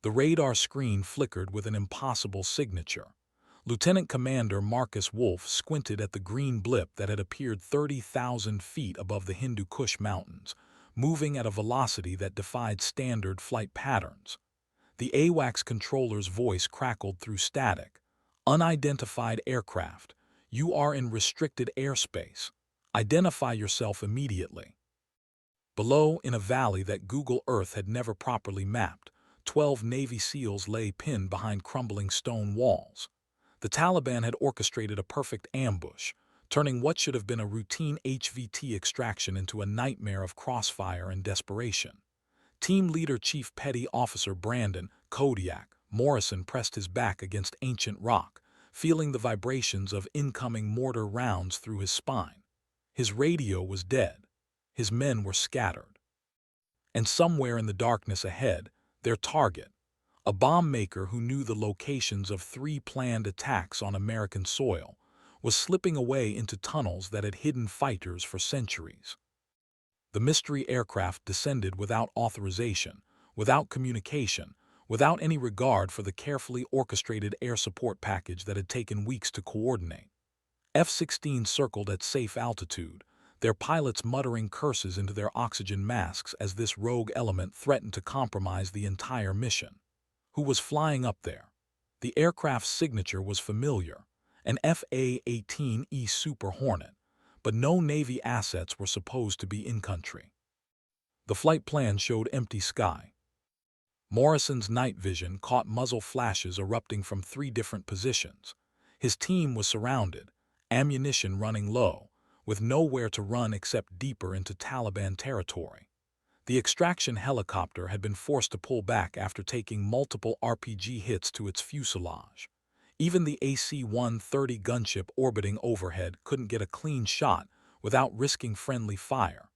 The radar screen flickered with an impossible signature. Lieutenant Commander Marcus Wolfe squinted at the green blip that had appeared 30,000 feet above the Hindu Kush Mountains, moving at a velocity that defied standard flight patterns. The AWACS controller's voice crackled through static. Unidentified aircraft. You are in restricted airspace. Identify yourself immediately. Below, in a valley that Google Earth had never properly mapped, 12 Navy SEALs lay pinned behind crumbling stone walls. The Taliban had orchestrated a perfect ambush, turning what should have been a routine HVT extraction into a nightmare of crossfire and desperation. Team leader Chief Petty Officer Brandon Kodiak Morrison pressed his back against ancient rock, feeling the vibrations of incoming mortar rounds through his spine. His radio was dead. His men were scattered. And somewhere in the darkness ahead, their target, a bomb maker who knew the locations of 3 planned attacks on American soil, was slipping away into tunnels that had hidden fighters for centuries. The mystery aircraft descended without authorization, without communication, without any regard for the carefully orchestrated air support package that had taken weeks to coordinate. F-16 circled at safe altitude, their pilots muttering curses into their oxygen masks as this rogue element threatened to compromise the entire mission. Who was flying up there? The aircraft's signature was familiar, an FA-18E Super Hornet, but no Navy assets were supposed to be in country. The flight plan showed empty sky. Morrison's night vision caught muzzle flashes erupting from 3 different positions. His team was surrounded, ammunition running low, with nowhere to run except deeper into Taliban territory. The extraction helicopter had been forced to pull back after taking multiple RPG hits to its fuselage. Even the AC-130 gunship orbiting overhead couldn't get a clean shot without risking friendly fire.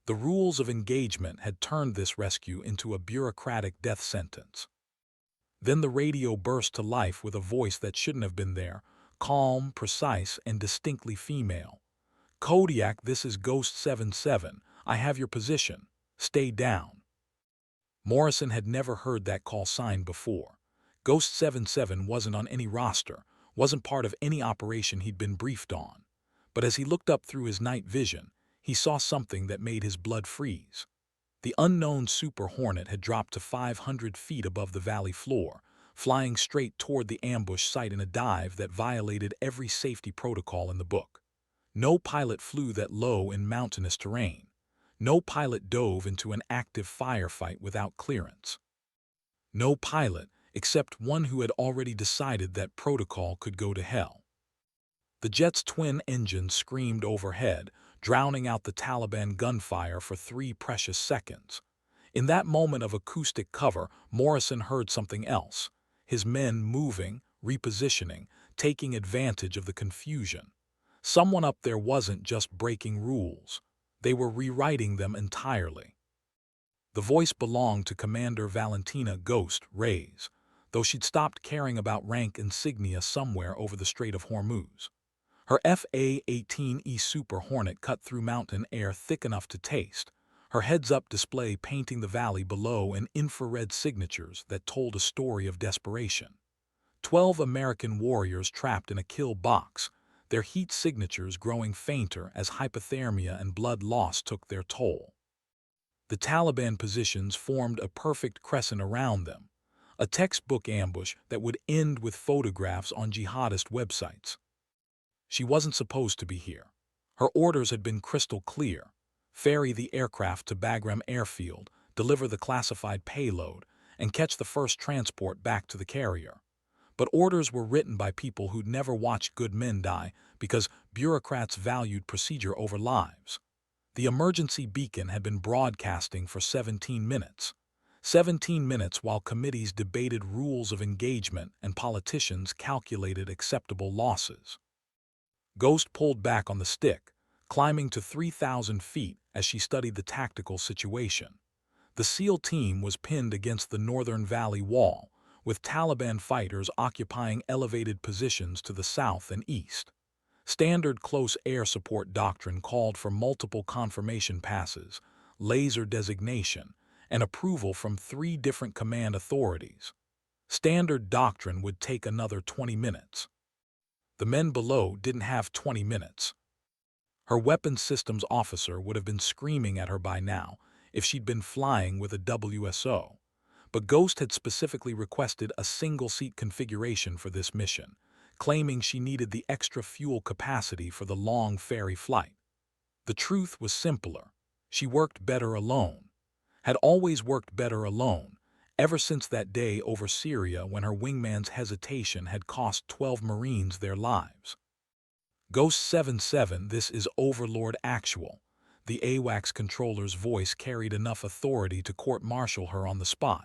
The rules of engagement had turned this rescue into a bureaucratic death sentence. Then the radio burst to life with a voice that shouldn't have been there, calm, precise, and distinctly female. Kodiak, this is Ghost 77. I have your position. Stay down. Morrison had never heard that call sign before. Ghost 77 wasn't on any roster, wasn't part of any operation he'd been briefed on. But as he looked up through his night vision, he saw something that made his blood freeze. The unknown Super Hornet had dropped to 500 feet above the valley floor, flying straight toward the ambush site in a dive that violated every safety protocol in the book. No pilot flew that low in mountainous terrain. No pilot dove into an active firefight without clearance. No pilot, except one who had already decided that protocol could go to hell. The jet's twin engines screamed overhead, drowning out the Taliban gunfire for 3 precious seconds. In that moment of acoustic cover, Morrison heard something else. His men moving, repositioning, taking advantage of the confusion. Someone up there wasn't just breaking rules. They were rewriting them entirely. The voice belonged to Commander Valentina Ghost Reyes, though she'd stopped caring about rank insignia somewhere over the Strait of Hormuz. Her FA-18E Super Hornet cut through mountain air thick enough to taste, her heads-up display painting the valley below in infrared signatures that told a story of desperation. 12 American warriors trapped in a kill box, their heat signatures growing fainter as hypothermia and blood loss took their toll. The Taliban positions formed a perfect crescent around them, a textbook ambush that would end with photographs on jihadist websites. She wasn't supposed to be here. Her orders had been crystal clear: ferry the aircraft to Bagram Airfield, deliver the classified payload, and catch the first transport back to the carrier. But orders were written by people who'd never watched good men die because bureaucrats valued procedure over lives. The emergency beacon had been broadcasting for 17 minutes. 17 minutes while committees debated rules of engagement and politicians calculated acceptable losses. Ghost pulled back on the stick, climbing to 3,000 feet as she studied the tactical situation. The SEAL team was pinned against the northern valley wall, with Taliban fighters occupying elevated positions to the south and east. Standard close air support doctrine called for multiple confirmation passes, laser designation, and approval from 3 different command authorities. Standard doctrine would take another 20 minutes. The men below didn't have 20 minutes. Her weapons systems officer would have been screaming at her by now if she'd been flying with a WSO. But Ghost had specifically requested a single-seat configuration for this mission, claiming she needed the extra fuel capacity for the long ferry flight. The truth was simpler. She worked better alone. Had always worked better alone, ever since that day over Syria when her wingman's hesitation had cost 12 Marines their lives. Ghost 77, this is Overlord Actual. The AWACS controller's voice carried enough authority to court-martial her on the spot.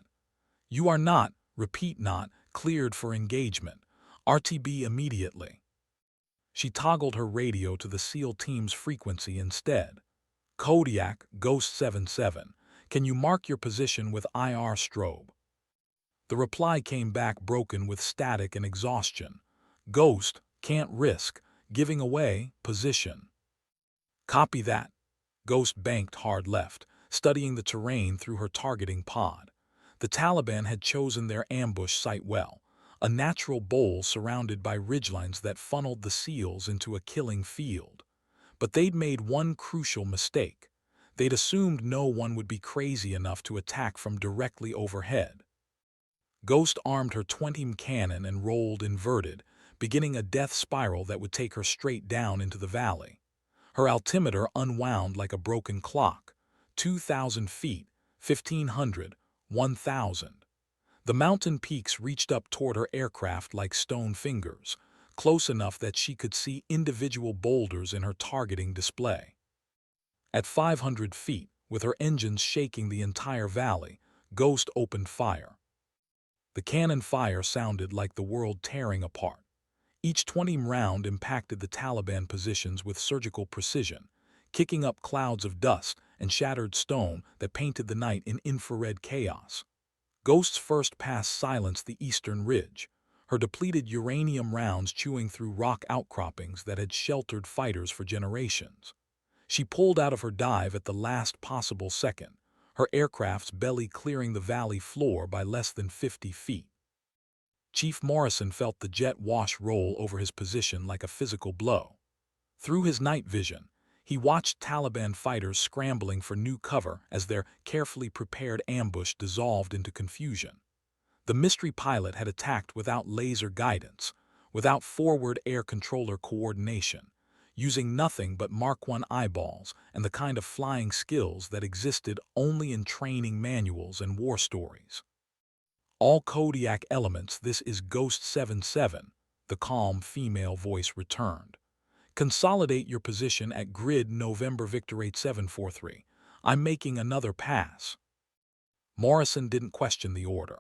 You are not, repeat not, cleared for engagement. RTB immediately. She toggled her radio to the SEAL team's frequency instead. Kodiak, Ghost 77, can you mark your position with IR strobe? The reply came back broken with static and exhaustion. Ghost, can't risk, giving away, position. Copy that. Ghost banked hard left, studying the terrain through her targeting pod. The Taliban had chosen their ambush site well, a natural bowl surrounded by ridgelines that funneled the SEALs into a killing field. But they'd made one crucial mistake. They'd assumed no one would be crazy enough to attack from directly overhead. Ghost armed her 20mm cannon and rolled inverted, beginning a death spiral that would take her straight down into the valley. Her altimeter unwound like a broken clock. 2,000 feet, 1,500, 1,000. The mountain peaks reached up toward her aircraft like stone fingers, close enough that she could see individual boulders in her targeting display. At 500 feet, with her engines shaking the entire valley, Ghost opened fire. The cannon fire sounded like the world tearing apart. Each 20mm round impacted the Taliban positions with surgical precision, kicking up clouds of dust and shattered stone that painted the night in infrared chaos. Ghost's first pass silenced the eastern ridge, her depleted uranium rounds chewing through rock outcroppings that had sheltered fighters for generations. She pulled out of her dive at the last possible second, her aircraft's belly clearing the valley floor by less than 50 feet. Chief Morrison felt the jet wash roll over his position like a physical blow. Through his night vision, he watched Taliban fighters scrambling for new cover as their carefully prepared ambush dissolved into confusion. The mystery pilot had attacked without laser guidance, without forward air controller coordination, using nothing but Mark I eyeballs and the kind of flying skills that existed only in training manuals and war stories. All Kodiak elements, this is Ghost 77, the calm female voice returned. Consolidate your position at grid November Victor 8743. I'm making another pass. Morrison didn't question the order.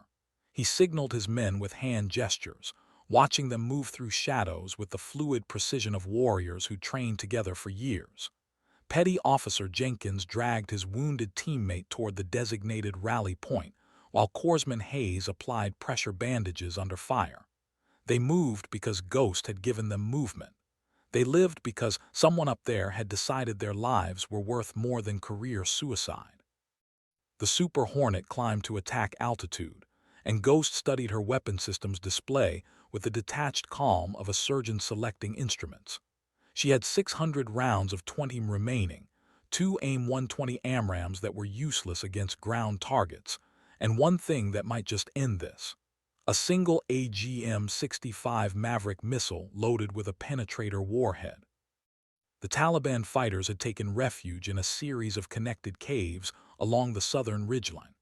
He signaled his men with hand gestures, watching them move through shadows with the fluid precision of warriors who trained together for years. Petty Officer Jenkins dragged his wounded teammate toward the designated rally point, while Corpsman Hayes applied pressure bandages under fire. They moved because Ghost had given them movement. They lived because someone up there had decided their lives were worth more than career suicide. The Super Hornet climbed to attack altitude, and Ghost studied her weapon system's display with the detached calm of a surgeon selecting instruments. She had 600 rounds of 20 remaining, 2 AIM-120 AMRAAMs that were useless against ground targets, and one thing that might just end this. A single AGM-65 Maverick missile loaded with a penetrator warhead. The Taliban fighters had taken refuge in a series of connected caves along the southern ridgeline.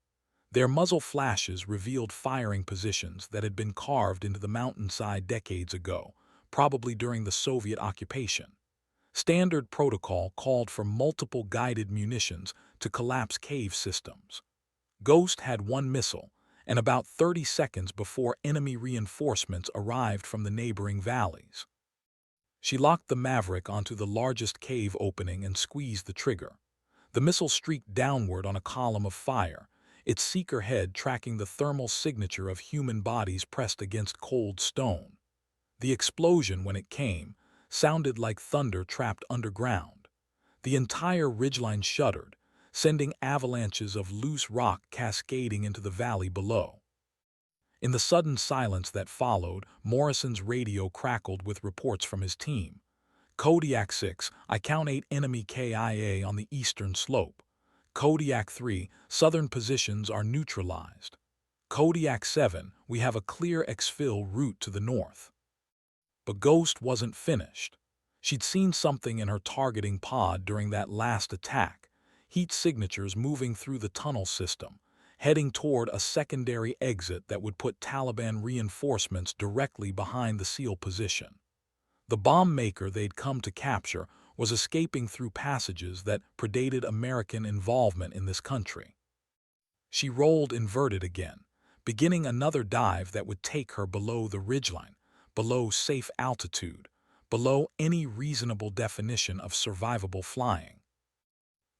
Their muzzle flashes revealed firing positions that had been carved into the mountainside decades ago, probably during the Soviet occupation. Standard protocol called for multiple guided munitions to collapse cave systems. Ghost had one missile, and about 30 seconds before enemy reinforcements arrived from the neighboring valleys. She locked the Maverick onto the largest cave opening and squeezed the trigger. The missile streaked downward on a column of fire, its seeker head tracking the thermal signature of human bodies pressed against cold stone. The explosion, when it came, sounded like thunder trapped underground. The entire ridgeline shuddered, sending avalanches of loose rock cascading into the valley below. In the sudden silence that followed, Morrison's radio crackled with reports from his team. Kodiak 6, I count 8 enemy KIA on the eastern slope. Kodiak 3, southern positions are neutralized. Kodiak 7, we have a clear exfil route to the north. But Ghost wasn't finished. She'd seen something in her targeting pod during that last attack, heat signatures moving through the tunnel system, heading toward a secondary exit that would put Taliban reinforcements directly behind the SEAL position. The bomb maker they'd come to capture was escaping through passages that predated American involvement in this country. She rolled inverted again, beginning another dive that would take her below the ridgeline, below safe altitude, below any reasonable definition of survivable flying.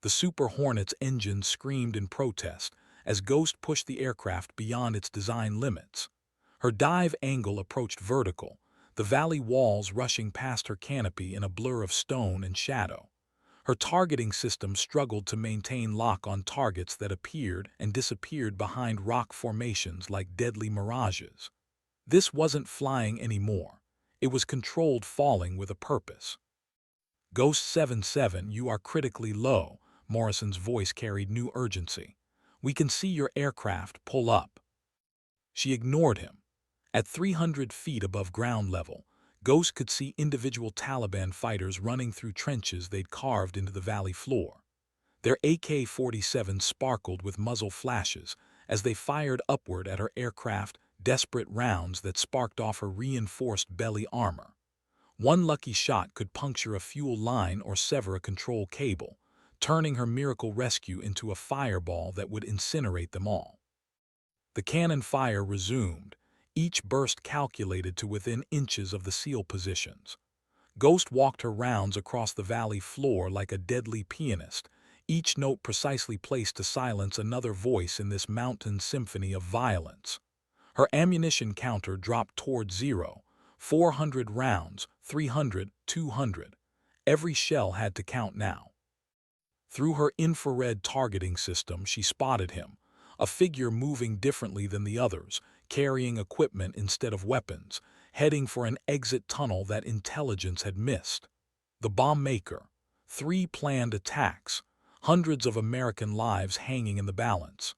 The Super Hornet's engine screamed in protest as Ghost pushed the aircraft beyond its design limits. Her dive angle approached vertical, the valley walls rushing past her canopy in a blur of stone and shadow. Her targeting system struggled to maintain lock on targets that appeared and disappeared behind rock formations like deadly mirages. This wasn't flying anymore. It was controlled falling with a purpose. Ghost 77, you are critically low. Morrison's voice carried new urgency. We can see your aircraft pull up. She ignored him. At 300 feet above ground level, Ghost could see individual Taliban fighters running through trenches they'd carved into the valley floor. Their AK-47s sparkled with muzzle flashes as they fired upward at her aircraft, desperate rounds that sparked off her reinforced belly armor. One lucky shot could puncture a fuel line or sever a control cable, turning her miracle rescue into a fireball that would incinerate them all. The cannon fire resumed, each burst calculated to within inches of the SEAL positions. Ghost walked her rounds across the valley floor like a deadly pianist, each note precisely placed to silence another voice in this mountain symphony of violence. Her ammunition counter dropped toward zero, 400 rounds, 300, 200. Every shell had to count now. Through her infrared targeting system, she spotted him, a figure moving differently than the others, carrying equipment instead of weapons, heading for an exit tunnel that intelligence had missed. The bomb maker. 3 planned attacks, hundreds of American lives hanging in the balance.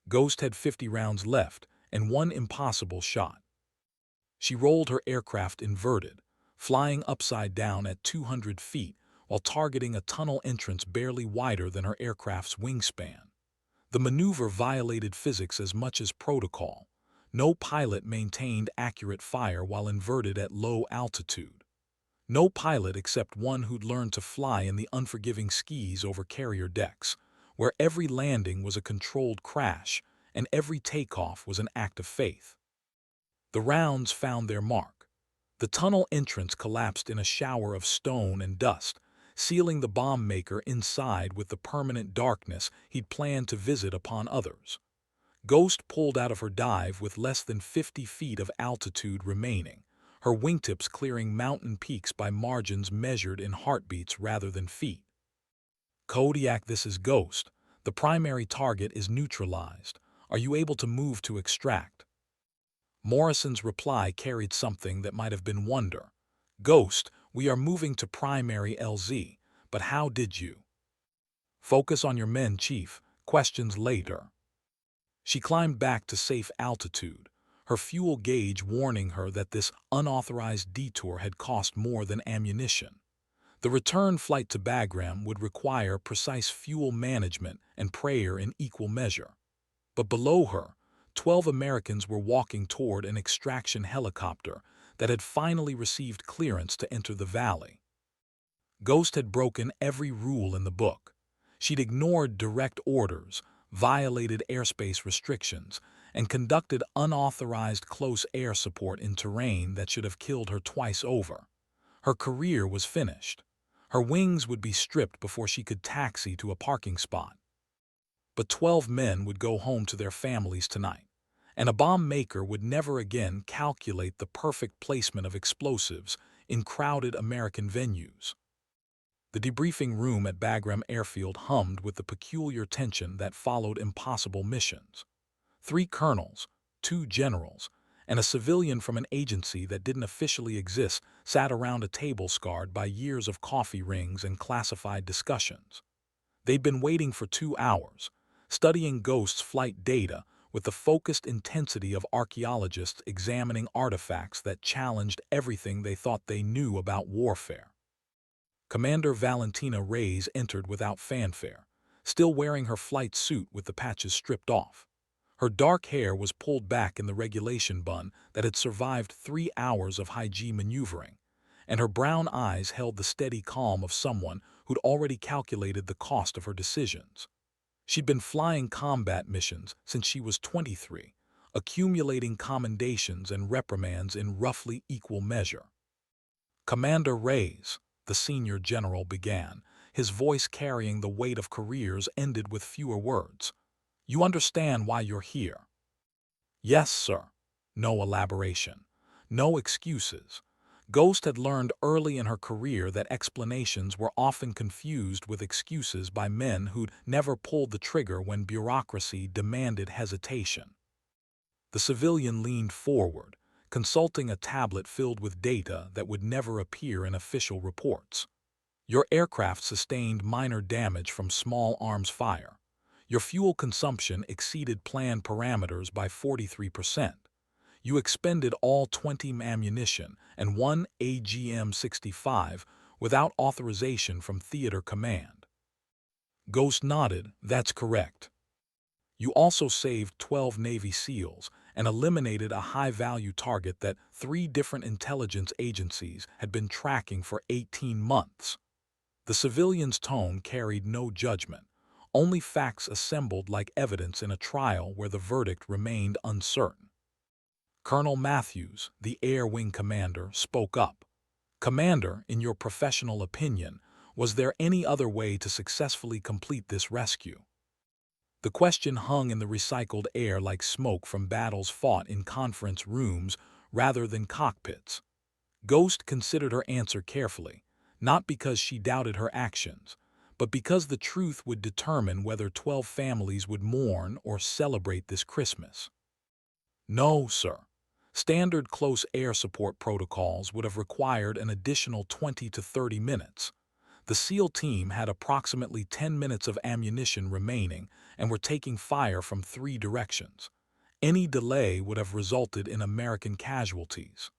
Ghost had 50 rounds left and one impossible shot. She rolled her aircraft inverted, flying upside down at 200 feet while targeting a tunnel entrance barely wider than her aircraft's wingspan. The maneuver violated physics as much as protocol. No pilot maintained accurate fire while inverted at low altitude. No pilot except one who'd learned to fly in the unforgiving skis over carrier decks, where every landing was a controlled crash and every takeoff was an act of faith. The rounds found their mark. The tunnel entrance collapsed in a shower of stone and dust, sealing the bomb maker inside with the permanent darkness he'd planned to visit upon others. Ghost pulled out of her dive with less than 50 feet of altitude remaining, her wingtips clearing mountain peaks by margins measured in heartbeats rather than feet. Kodiak, this is Ghost. The primary target is neutralized. Are you able to move to extract? Morrison's reply carried something that might have been wonder. Ghost, we are moving to primary LZ, but how did you? Focus on your men, Chief. Questions later. She climbed back to safe altitude, her fuel gauge warning her that this unauthorized detour had cost more than ammunition. The return flight to Bagram would require precise fuel management and prayer in equal measure. But below her, 12 Americans were walking toward an extraction helicopter that had finally received clearance to enter the valley. Ghost had broken every rule in the book. She'd ignored direct orders, violated airspace restrictions, and conducted unauthorized close air support in terrain that should have killed her twice over. Her career was finished. Her wings would be stripped before she could taxi to a parking spot. But 12 men would go home to their families tonight, and a bomb maker would never again calculate the perfect placement of explosives in crowded American venues. The debriefing room at Bagram Airfield hummed with the peculiar tension that followed impossible missions. 3 colonels, 2 generals, and a civilian from an agency that didn't officially exist sat around a table scarred by years of coffee rings and classified discussions. They'd been waiting for 2 hours, studying Ghost's flight data with the focused intensity of archaeologists examining artifacts that challenged everything they thought they knew about warfare. Commander Valentina Reyes entered without fanfare, still wearing her flight suit with the patches stripped off. Her dark hair was pulled back in the regulation bun that had survived 3 hours of high-G maneuvering, and her brown eyes held the steady calm of someone who'd already calculated the cost of her decisions. She'd been flying combat missions since she was 23, accumulating commendations and reprimands in roughly equal measure. Commander Reyes, the senior general began, his voice carrying the weight of careers ended with fewer words. You understand why you're here? Yes, sir. No elaboration. No excuses. Ghost had learned early in her career that explanations were often confused with excuses by men who'd never pulled the trigger when bureaucracy demanded hesitation. The civilian leaned forward, consulting a tablet filled with data that would never appear in official reports. Your aircraft sustained minor damage from small arms fire. Your fuel consumption exceeded planned parameters by 43%. You expended all 20 ammunition and 1 AGM-65 without authorization from Theater Command. Ghost nodded, that's correct. You also saved 12 Navy SEALs and eliminated a high-value target that 3 different intelligence agencies had been tracking for 18 months. The civilian's tone carried no judgment, only facts assembled like evidence in a trial where the verdict remained uncertain. Colonel Matthews, the Air Wing commander, spoke up. Commander, in your professional opinion, was there any other way to successfully complete this rescue? The question hung in the recycled air like smoke from battles fought in conference rooms rather than cockpits. Ghost considered her answer carefully, not because she doubted her actions, but because the truth would determine whether 12 families would mourn or celebrate this Christmas. No, sir. Standard close air support protocols would have required an additional 20 to 30 minutes. The SEAL team had approximately 10 minutes of ammunition remaining and were taking fire from 3 directions. Any delay would have resulted in American casualties.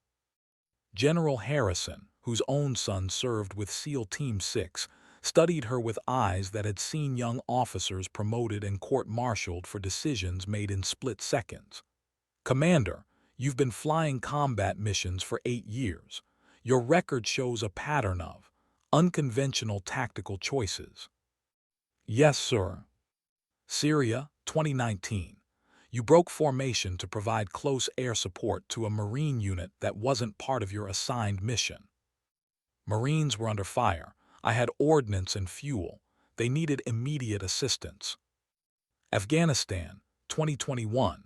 General Harrison, whose own son served with SEAL Team 6, studied her with eyes that had seen young officers promoted and court-martialed for decisions made in split seconds. Commander, you've been flying combat missions for 8 years. Your record shows a pattern of unconventional tactical choices. Yes, sir. Syria, 2019. You broke formation to provide close air support to a Marine unit that wasn't part of your assigned mission. Marines were under fire. I had ordnance and fuel. They needed immediate assistance. Afghanistan, 2021.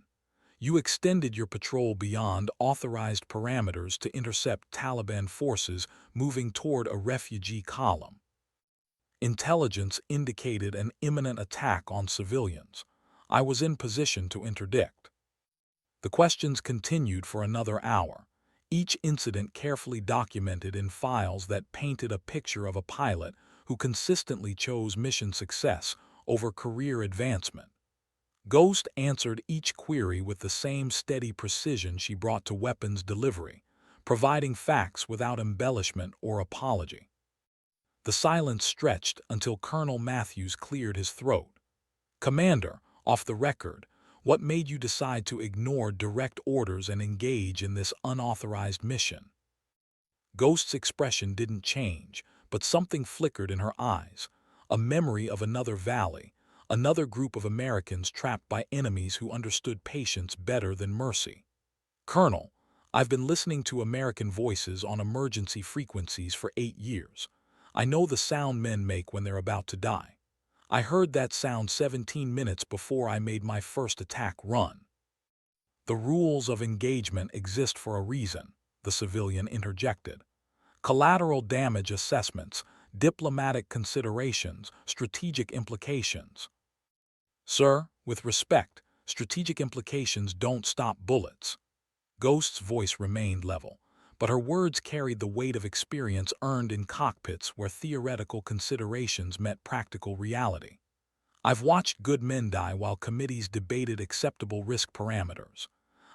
You extended your patrol beyond authorized parameters to intercept Taliban forces moving toward a refugee column. Intelligence indicated an imminent attack on civilians. I was in position to interdict. The questions continued for another hour, each incident carefully documented in files that painted a picture of a pilot who consistently chose mission success over career advancement. Ghost answered each query with the same steady precision she brought to weapons delivery, providing facts without embellishment or apology. The silence stretched until Colonel Matthews cleared his throat. Commander, off the record, what made you decide to ignore direct orders and engage in this unauthorized mission? Ghost's expression didn't change, but something flickered in her eyes, a memory of another valley, another group of Americans trapped by enemies who understood patience better than mercy. Colonel, I've been listening to American voices on emergency frequencies for 8 years. I know the sound men make when they're about to die. I heard that sound 17 minutes before I made my first attack run. The rules of engagement exist for a reason, the civilian interjected. Collateral damage assessments, diplomatic considerations, strategic implications. Sir, with respect, strategic implications don't stop bullets. Ghost's voice remained level, but her words carried the weight of experience earned in cockpits where theoretical considerations met practical reality. I've watched good men die while committees debated acceptable risk parameters.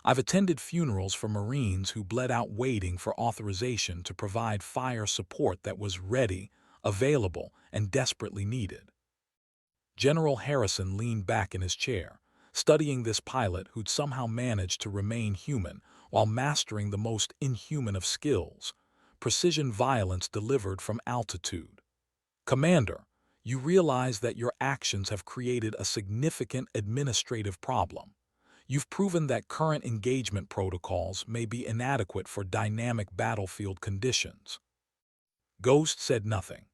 I've attended funerals for Marines who bled out waiting for authorization to provide fire support that was ready, available, and desperately needed. General Harrison leaned back in his chair, studying this pilot who'd somehow managed to remain human while mastering the most inhuman of skills, precision violence delivered from altitude. Commander, you realize that your actions have created a significant administrative problem. You've proven that current engagement protocols may be inadequate for dynamic battlefield conditions. Ghost said nothing.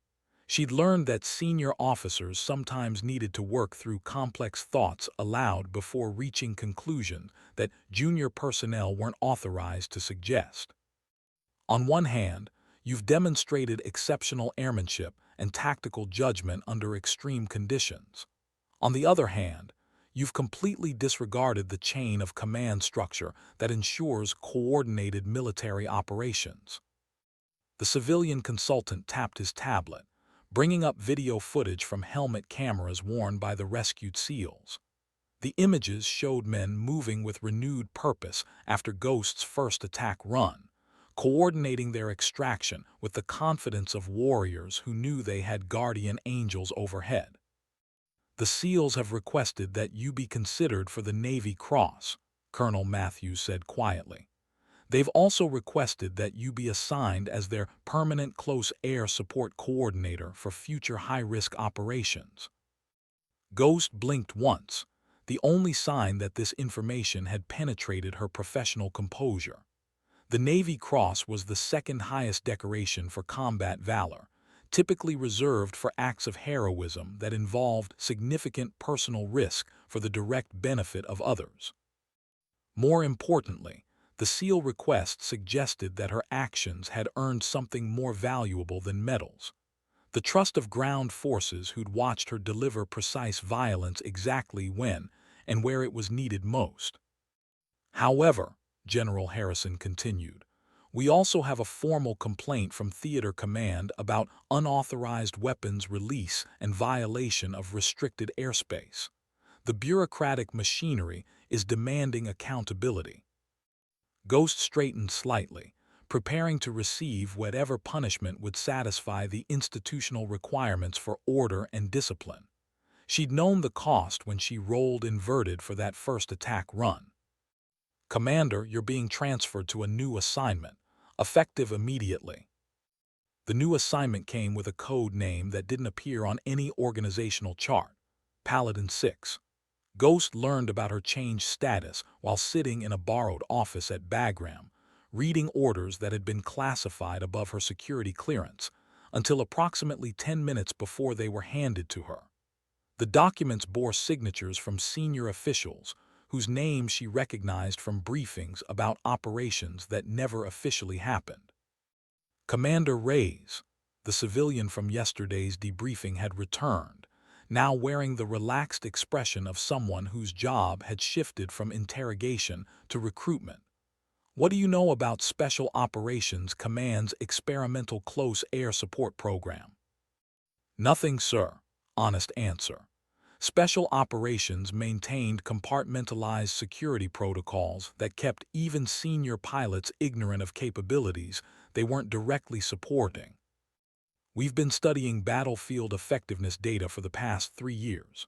She'd learned that senior officers sometimes needed to work through complex thoughts aloud before reaching conclusions that junior personnel weren't authorized to suggest. On one hand, you've demonstrated exceptional airmanship and tactical judgment under extreme conditions. On the other hand, you've completely disregarded the chain of command structure that ensures coordinated military operations. The civilian consultant tapped his tablet, bringing up video footage from helmet cameras worn by the rescued SEALs. The images showed men moving with renewed purpose after Ghost's first attack run, coordinating their extraction with the confidence of warriors who knew they had guardian angels overhead. The SEALs have requested that you be considered for the Navy Cross, Colonel Matthews said quietly. They've also requested that you be assigned as their permanent close air support coordinator for future high-risk operations. Ghost blinked once, the only sign that this information had penetrated her professional composure. The Navy Cross was the second highest decoration for combat valor, typically reserved for acts of heroism that involved significant personal risk for the direct benefit of others. More importantly, the SEAL request suggested that her actions had earned something more valuable than medals: the trust of ground forces who'd watched her deliver precise violence exactly when and where it was needed most. However, General Harrison continued, we also have a formal complaint from Theater Command about unauthorized weapons release and violation of restricted airspace. The bureaucratic machinery is demanding accountability. Ghost straightened slightly, preparing to receive whatever punishment would satisfy the institutional requirements for order and discipline. She'd known the cost when she rolled inverted for that first attack run. Commander, you're being transferred to a new assignment, effective immediately. The new assignment came with a code name that didn't appear on any organizational chart: Paladin 6. Ghost learned about her changed status while sitting in a borrowed office at Bagram, reading orders that had been classified above her security clearance, until approximately 10 minutes before they were handed to her. The documents bore signatures from senior officials, whose names she recognized from briefings about operations that never officially happened. Commander Reyes, the civilian from yesterday's debriefing, had returned, now wearing the relaxed expression of someone whose job had shifted from interrogation to recruitment. What do you know about Special Operations Command's experimental close air support program? Nothing, sir. Honest answer. Special Operations maintained compartmentalized security protocols that kept even senior pilots ignorant of capabilities they weren't directly supporting. We've been studying battlefield effectiveness data for the past 3 years.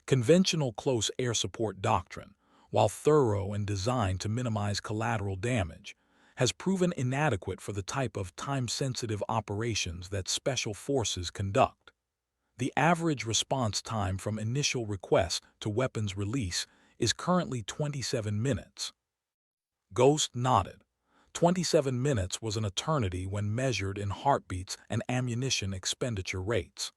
Conventional close air support doctrine, while thorough and designed to minimize collateral damage, has proven inadequate for the type of time-sensitive operations that Special Forces conduct. The average response time from initial request to weapons release is currently 27 minutes. Ghost nodded. 27 minutes was an eternity when measured in heartbeats and ammunition expenditure rates.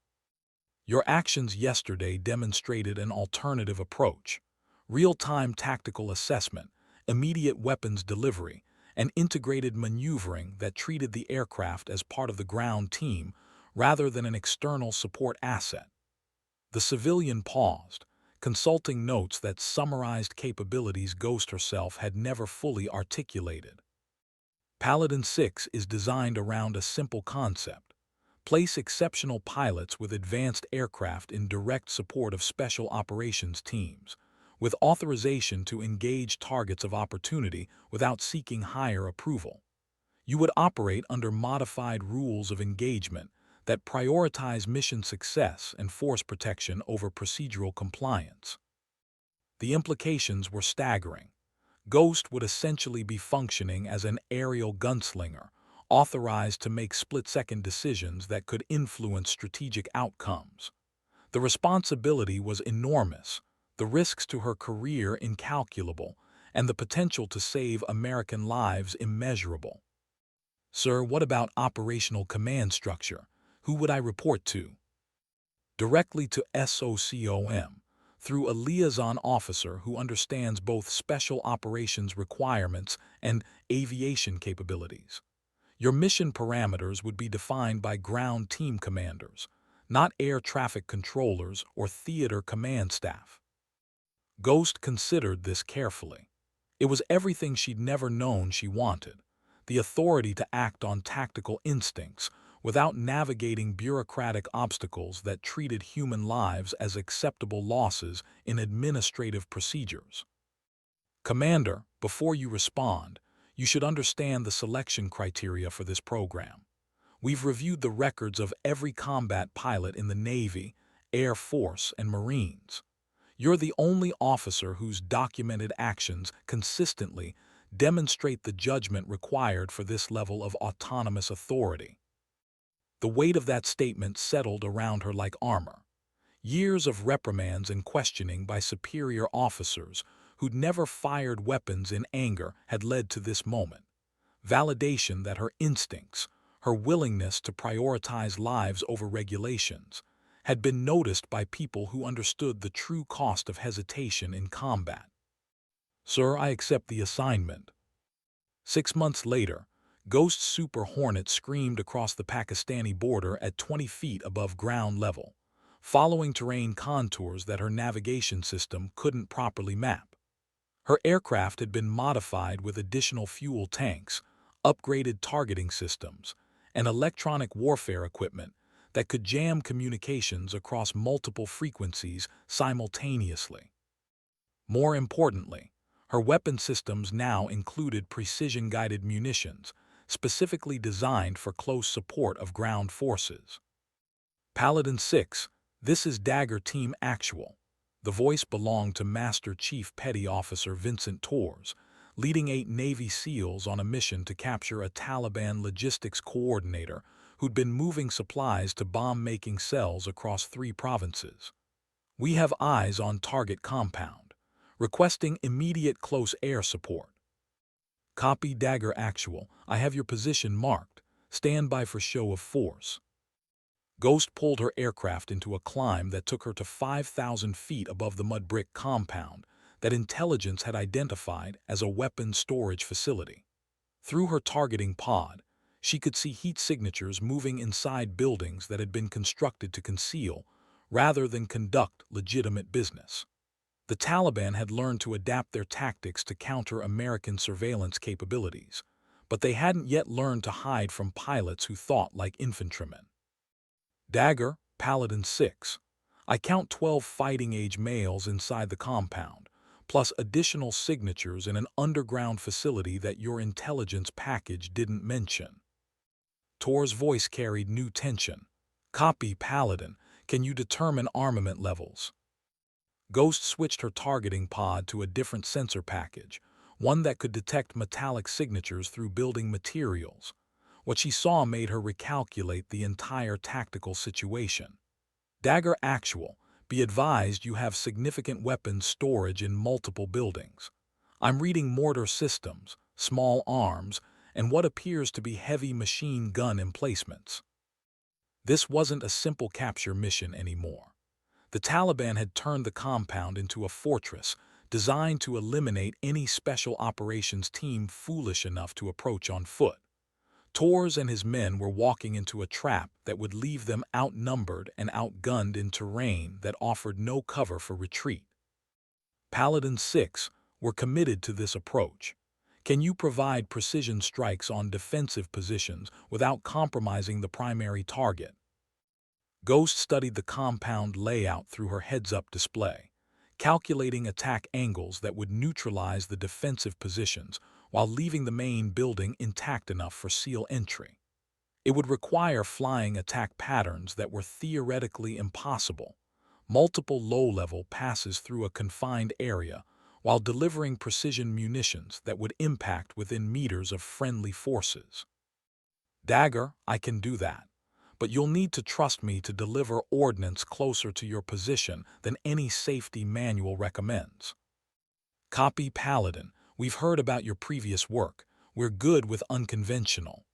Your actions yesterday demonstrated an alternative approach: real-time tactical assessment, immediate weapons delivery, and integrated maneuvering that treated the aircraft as part of the ground team rather than an external support asset. The civilian paused, consulting notes that summarized capabilities Ghost herself had never fully articulated. Paladin 6 is designed around a simple concept: place exceptional pilots with advanced aircraft in direct support of special operations teams, with authorization to engage targets of opportunity without seeking higher approval. You would operate under modified rules of engagement that prioritize mission success and force protection over procedural compliance. The implications were staggering. Ghost would essentially be functioning as an aerial gunslinger, authorized to make split-second decisions that could influence strategic outcomes. The responsibility was enormous, the risks to her career incalculable, and the potential to save American lives immeasurable. Sir, what about operational command structure? Who would I report to? Directly to SOCOM, through a liaison officer who understands both special operations requirements and aviation capabilities. Your mission parameters would be defined by ground team commanders, not air traffic controllers or theater command staff. Ghost considered this carefully. It was everything she'd never known she wanted: the authority to act on tactical instincts without navigating bureaucratic obstacles that treated human lives as acceptable losses in administrative procedures. Commander, before you respond, you should understand the selection criteria for this program. We've reviewed the records of every combat pilot in the Navy, Air Force, and Marines. You're the only officer whose documented actions consistently demonstrate the judgment required for this level of autonomous authority. The weight of that statement settled around her like armor. Years of reprimands and questioning by superior officers who'd never fired weapons in anger had led to this moment. Validation that her instincts, her willingness to prioritize lives over regulations, had been noticed by people who understood the true cost of hesitation in combat. Sir, I accept the assignment. 6 months later, Ghost Super Hornet screamed across the Pakistani border at 20 feet above ground level, following terrain contours that her navigation system couldn't properly map. Her aircraft had been modified with additional fuel tanks, upgraded targeting systems, and electronic warfare equipment that could jam communications across multiple frequencies simultaneously. More importantly, her weapon systems now included precision-guided munitions, specifically designed for close support of ground forces. Paladin 6, this is Dagger Team Actual. The voice belonged to Master Chief Petty Officer Vincent Torres, leading 8 Navy SEALs on a mission to capture a Taliban logistics coordinator who'd been moving supplies to bomb-making cells across 3 provinces. We have eyes on target compound, requesting immediate close air support. Copy Dagger Actual, I have your position marked. Stand by for show of force. Ghost pulled her aircraft into a climb that took her to 5,000 feet above the mud brick compound that intelligence had identified as a weapons storage facility. Through her targeting pod, she could see heat signatures moving inside buildings that had been constructed to conceal rather than conduct legitimate business. The Taliban had learned to adapt their tactics to counter American surveillance capabilities, but they hadn't yet learned to hide from pilots who thought like infantrymen. Dagger, Paladin 6. I count 12 fighting-age males inside the compound, plus additional signatures in an underground facility that your intelligence package didn't mention. Tor's voice carried new tension. Copy, Paladin. Can you determine armament levels? Ghost switched her targeting pod to a different sensor package, one that could detect metallic signatures through building materials. What she saw made her recalculate the entire tactical situation. Dagger Actual, be advised you have significant weapons storage in multiple buildings. I'm reading mortar systems, small arms, and what appears to be heavy machine gun emplacements. This wasn't a simple capture mission anymore. The Taliban had turned the compound into a fortress designed to eliminate any special operations team foolish enough to approach on foot. Torres and his men were walking into a trap that would leave them outnumbered and outgunned in terrain that offered no cover for retreat. Paladin 6 were committed to this approach. Can you provide precision strikes on defensive positions without compromising the primary target? Ghost studied the compound layout through her heads-up display, calculating attack angles that would neutralize the defensive positions while leaving the main building intact enough for SEAL entry. It would require flying attack patterns that were theoretically impossible, multiple low-level passes through a confined area, while delivering precision munitions that would impact within meters of friendly forces. Dagger, I can do that, but you'll need to trust me to deliver ordnance closer to your position than any safety manual recommends. Copy Paladin, we've heard about your previous work. We're good with unconventional.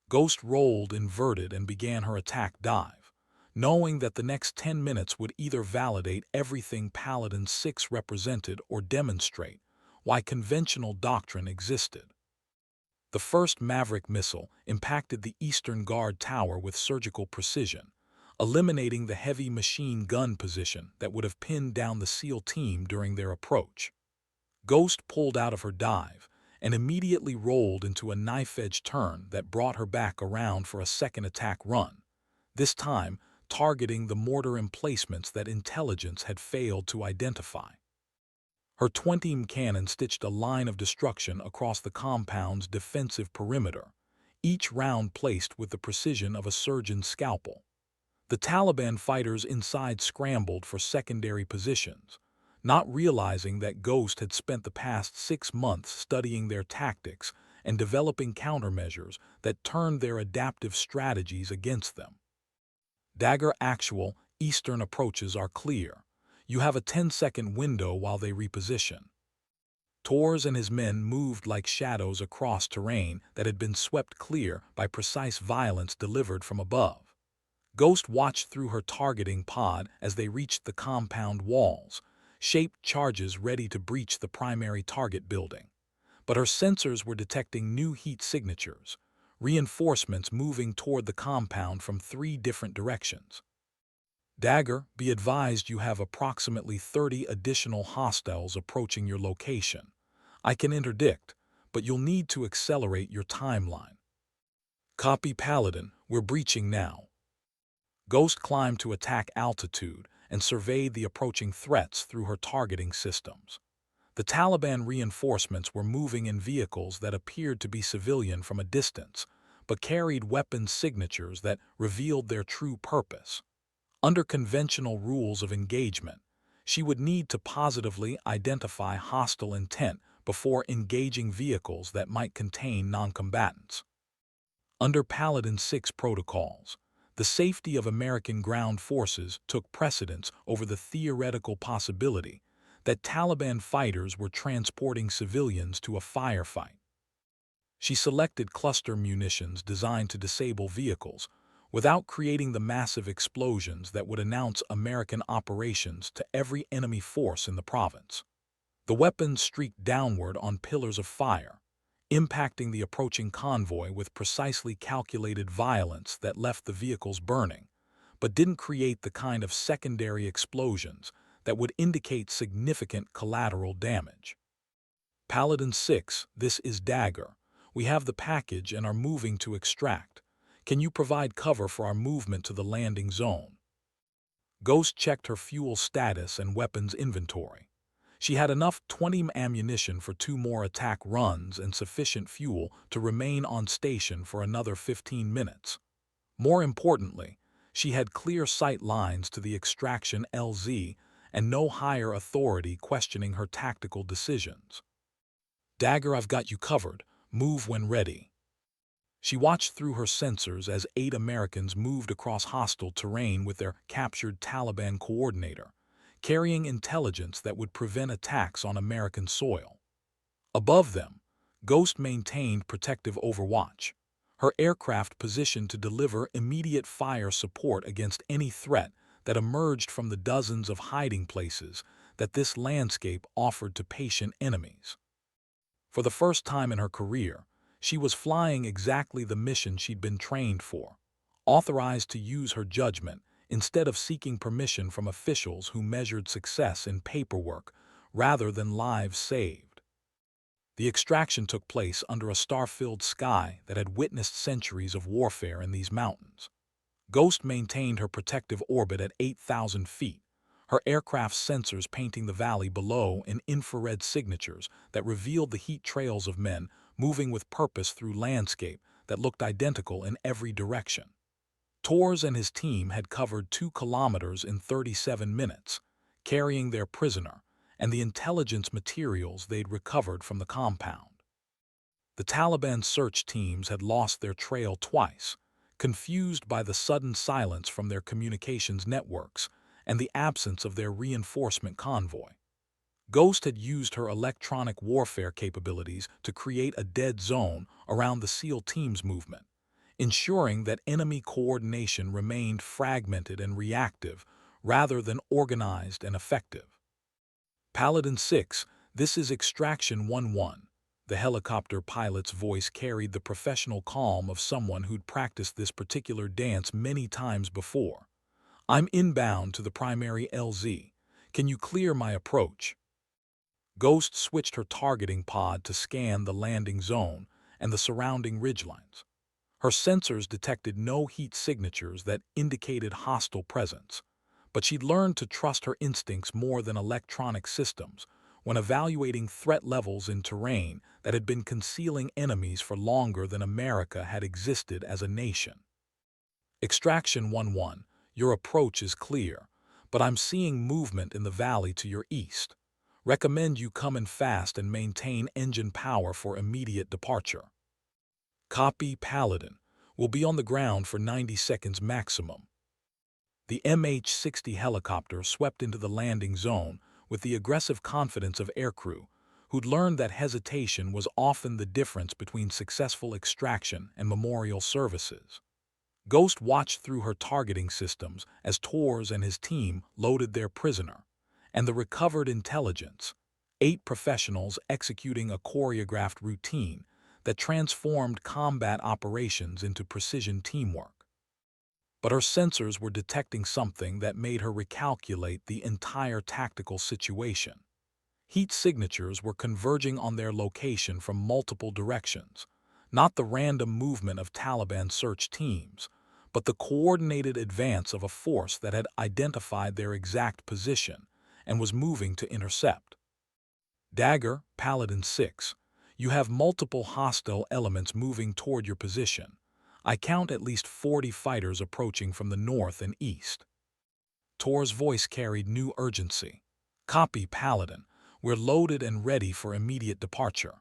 Ghost rolled inverted and began her attack dive, knowing that the next 10 minutes would either validate everything Paladin 6 represented or demonstrate why conventional doctrine existed. The first Maverick missile impacted the Eastern Guard tower with surgical precision, eliminating the heavy machine gun position that would have pinned down the SEAL team during their approach. Ghost pulled out of her dive and immediately rolled into a knife-edge turn that brought her back around for a second attack run, this time targeting the mortar emplacements that intelligence had failed to identify. Her 20 cannon stitched a line of destruction across the compound's defensive perimeter, each round placed with the precision of a surgeon's scalpel. The Taliban fighters inside scrambled for secondary positions, not realizing that Ghost had spent the past 6 months studying their tactics and developing countermeasures that turned their adaptive strategies against them. Dagger actual Eastern approaches are clear. You have a 10-second window while they reposition. Torres and his men moved like shadows across terrain that had been swept clear by precise violence delivered from above. Ghost watched through her targeting pod as they reached the compound walls, shaped charges ready to breach the primary target building. But her sensors were detecting new heat signatures, reinforcements moving toward the compound from 3 different directions. Dagger, be advised you have approximately 30 additional hostiles approaching your location. I can interdict, but you'll need to accelerate your timeline. Copy Paladin, we're breaching now. Ghost climbed to attack altitude and surveyed the approaching threats through her targeting systems. The Taliban reinforcements were moving in vehicles that appeared to be civilian from a distance, but carried weapons signatures that revealed their true purpose. Under conventional rules of engagement, she would need to positively identify hostile intent before engaging vehicles that might contain noncombatants. Under Paladin 6 protocols, the safety of American ground forces took precedence over the theoretical possibility that Taliban fighters were transporting civilians to a firefight. She selected cluster munitions designed to disable vehicles without creating the massive explosions that would announce American operations to every enemy force in the province. The weapons streaked downward on pillars of fire, impacting the approaching convoy with precisely calculated violence that left the vehicles burning, but didn't create the kind of secondary explosions that would indicate significant collateral damage. Paladin 6, this is Dagger. We have the package and are moving to extract. Can you provide cover for our movement to the landing zone? Ghost checked her fuel status and weapons inventory. She had enough 20 ammunition for 2 more attack runs and sufficient fuel to remain on station for another 15 minutes. More importantly, she had clear sight lines to the extraction LZ and no higher authority questioning her tactical decisions. Dagger, I've got you covered. Move when ready. She watched through her sensors as 8 Americans moved across hostile terrain with their captured Taliban coordinator, carrying intelligence that would prevent attacks on American soil. Above them, Ghost maintained protective overwatch, her aircraft positioned to deliver immediate fire support against any threat that emerged from the dozens of hiding places that this landscape offered to patient enemies. For the first time in her career, She was flying exactly the mission she'd been trained for, authorized to use her judgment instead of seeking permission from officials who measured success in paperwork rather than lives saved. The extraction took place under a star-filled sky that had witnessed centuries of warfare in these mountains. Ghost maintained her protective orbit at 8,000 feet, her aircraft's sensors painting the valley below in infrared signatures that revealed the heat trails of men moving with purpose through landscape that looked identical in every direction. Torres and his team had covered 2 kilometers in 37 minutes, carrying their prisoner and the intelligence materials they'd recovered from the compound. The Taliban search teams had lost their trail twice, confused by the sudden silence from their communications networks and the absence of their reinforcement convoy. Ghost had used her electronic warfare capabilities to create a dead zone around the SEAL team's movement, ensuring that enemy coordination remained fragmented and reactive rather than organized and effective. Paladin 6, this is Extraction 1-1. The helicopter pilot's voice carried the professional calm of someone who'd practiced this particular dance many times before. I'm inbound to the primary LZ. Can you clear my approach? Ghost switched her targeting pod to scan the landing zone and the surrounding ridgelines. Her sensors detected no heat signatures that indicated hostile presence, but she'd learned to trust her instincts more than electronic systems when evaluating threat levels in terrain that had been concealing enemies for longer than America had existed as a nation. Extraction 1-1, your approach is clear, but I'm seeing movement in the valley to your east. Recommend you come in fast and maintain engine power for immediate departure. Copy, Paladin. We'll be on the ground for 90 seconds maximum. The MH-60 helicopter swept into the landing zone with the aggressive confidence of aircrew, who'd learned that hesitation was often the difference between successful extraction and memorial services. Ghost watched through her targeting systems as Torres and his team loaded their prisoner, and the recovered intelligence, 8 professionals executing a choreographed routine that transformed combat operations into precision teamwork. But her sensors were detecting something that made her recalculate the entire tactical situation. Heat signatures were converging on their location from multiple directions, not the random movement of Taliban search teams, but the coordinated advance of a force that had identified their exact position and was moving to intercept. Dagger, Paladin 6, you have multiple hostile elements moving toward your position. I count at least 40 fighters approaching from the north and east. Tor's voice carried new urgency. Copy, Paladin. We're loaded and ready for immediate departure.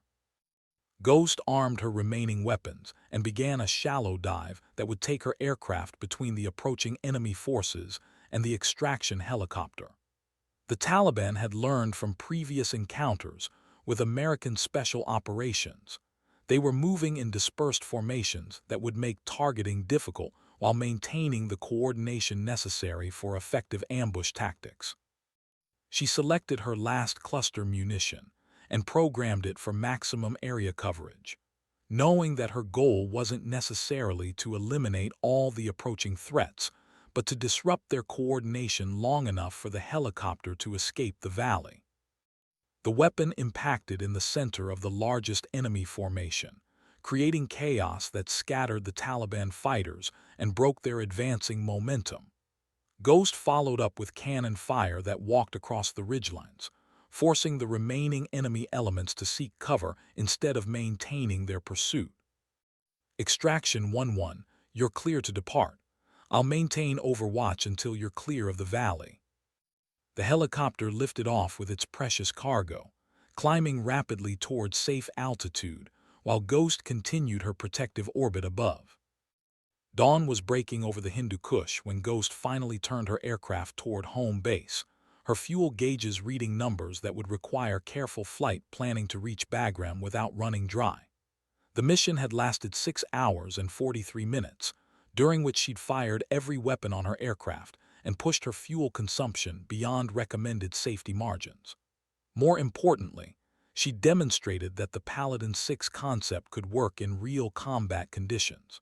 Ghost armed her remaining weapons and began a shallow dive that would take her aircraft between the approaching enemy forces and the extraction helicopter. The Taliban had learned from previous encounters with American special operations. They were moving in dispersed formations that would make targeting difficult while maintaining the coordination necessary for effective ambush tactics. She selected her last cluster munition and programmed it for maximum area coverage, knowing that her goal wasn't necessarily to eliminate all the approaching threats, but to disrupt their coordination long enough for the helicopter to escape the valley. The weapon impacted in the center of the largest enemy formation, creating chaos that scattered the Taliban fighters and broke their advancing momentum. Ghost followed up with cannon fire that walked across the ridgelines, forcing the remaining enemy elements to seek cover instead of maintaining their pursuit. Extraction 1-1, you're clear to depart. I'll maintain overwatch until you're clear of the valley. The helicopter lifted off with its precious cargo, climbing rapidly toward safe altitude while Ghost continued her protective orbit above. Dawn was breaking over the Hindu Kush when Ghost finally turned her aircraft toward home base, her fuel gauges reading numbers that would require careful flight planning to reach Bagram without running dry. The mission had lasted 6 hours and 43 minutes, during which she'd fired every weapon on her aircraft and pushed her fuel consumption beyond recommended safety margins. More importantly, She demonstrated that the Paladin 6 concept could work in real combat conditions.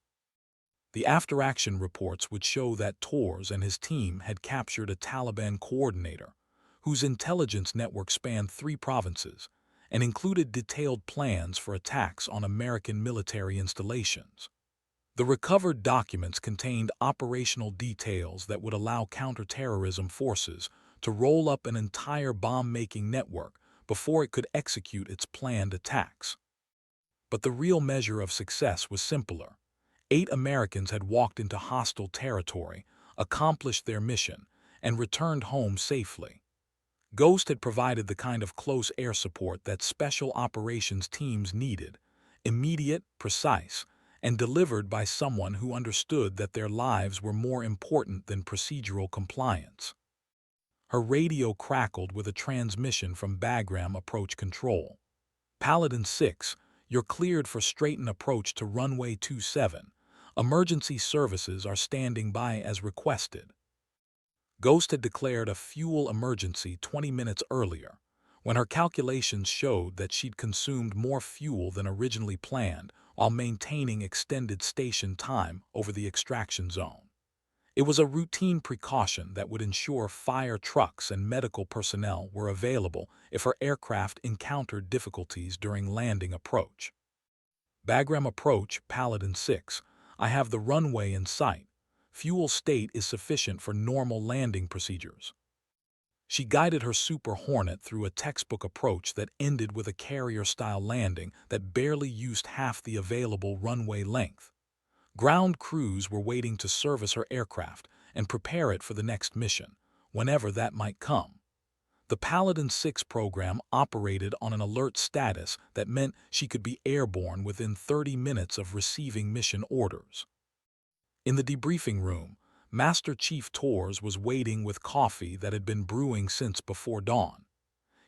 The after-action reports would show that Torres and his team had captured a Taliban coordinator, whose intelligence network spanned 3 provinces and included detailed plans for attacks on American military installations. The recovered documents contained operational details that would allow counterterrorism forces to roll up an entire bomb-making network before it could execute its planned attacks. But the real measure of success was simpler. 8 Americans had walked into hostile territory, accomplished their mission, and returned home safely. Ghost had provided the kind of close air support that special operations teams needed, immediate, precise, and delivered by someone who understood that their lives were more important than procedural compliance. Her radio crackled with a transmission from Bagram Approach Control. Paladin 6, you're cleared for straighten approach to runway 27. Emergency services are standing by as requested. Ghost had declared a fuel emergency 20 minutes earlier, when her calculations showed that she'd consumed more fuel than originally planned while maintaining extended station time over the extraction zone. It was a routine precaution that would ensure fire trucks and medical personnel were available if her aircraft encountered difficulties during landing approach. Bagram Approach, Paladin 6. I have the runway in sight. Fuel state is sufficient for normal landing procedures. She guided her Super Hornet through a textbook approach that ended with a carrier-style landing that barely used half the available runway length. Ground crews were waiting to service her aircraft and prepare it for the next mission, whenever that might come. The Paladin 6 program operated on an alert status that meant she could be airborne within 30 minutes of receiving mission orders. In the debriefing room, Master Chief Torres was waiting with coffee that had been brewing since before dawn.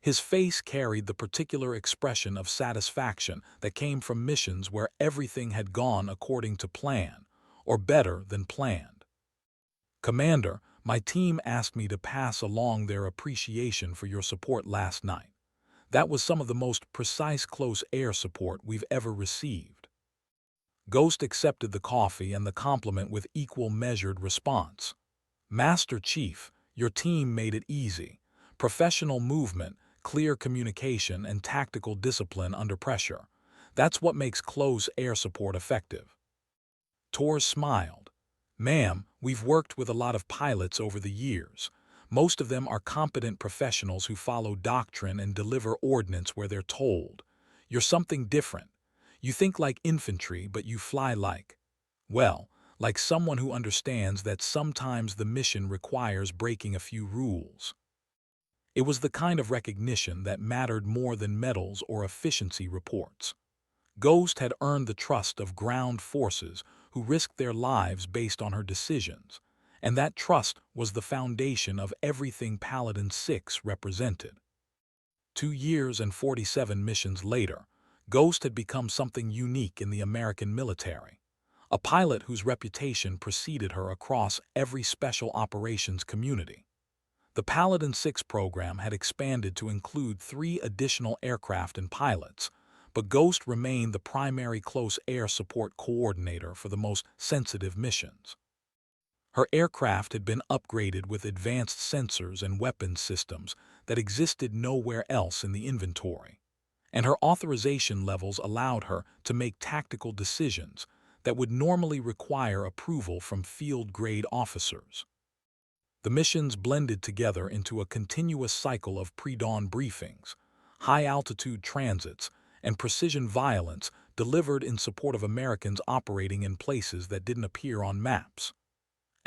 His face carried the particular expression of satisfaction that came from missions where everything had gone according to plan, or better than planned. Commander, my team asked me to pass along their appreciation for your support last night. That was some of the most precise close air support we've ever received. Ghost accepted the coffee and the compliment with equal measured response. Master Chief, your team made it easy. Professional movement, clear communication, and tactical discipline under pressure. That's what makes close air support effective. Torres smiled. Ma'am, we've worked with a lot of pilots over the years. Most of them are competent professionals who follow doctrine and deliver ordnance where they're told. You're something different. You think like infantry, but you fly like someone who understands that sometimes the mission requires breaking a few rules. It was the kind of recognition that mattered more than medals or efficiency reports. Ghost had earned the trust of ground forces who risked their lives based on her decisions, and that trust was the foundation of everything Paladin 6 represented. 2 years and 47 missions later, Ghost had become something unique in the American military, a pilot whose reputation preceded her across every special operations community. The Paladin 6 program had expanded to include 3 additional aircraft and pilots, but Ghost remained the primary close air support coordinator for the most sensitive missions. Her aircraft had been upgraded with advanced sensors and weapons systems that existed nowhere else in the inventory, and her authorization levels allowed her to make tactical decisions that would normally require approval from field-grade officers. The missions blended together into a continuous cycle of pre-dawn briefings, high-altitude transits, and precision violence delivered in support of Americans operating in places that didn't appear on maps.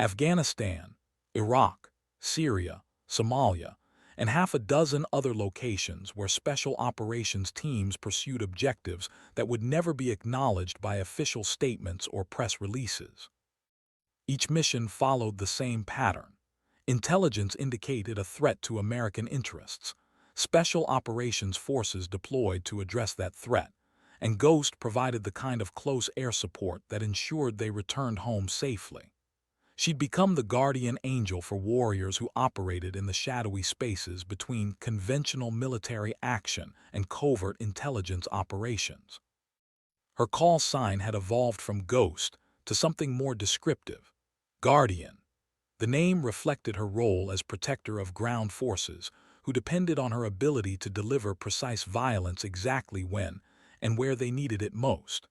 Afghanistan, Iraq, Syria, Somalia, and half a dozen other locations where special operations teams pursued objectives that would never be acknowledged by official statements or press releases. Each mission followed the same pattern. Intelligence indicated a threat to American interests. Special operations forces deployed to address that threat, and Ghost provided the kind of close air support that ensured they returned home safely. She'd become the guardian angel for warriors who operated in the shadowy spaces between conventional military action and covert intelligence operations. Her call sign had evolved from Ghost to something more descriptive, Guardian. The name reflected her role as protector of ground forces, who depended on her ability to deliver precise violence exactly when and where they needed it most.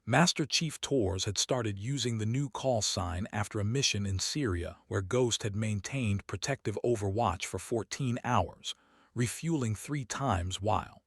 Master Chief Tors had started using the new call sign after a mission in Syria where Ghost had maintained protective overwatch for 14 hours, refueling 3 times while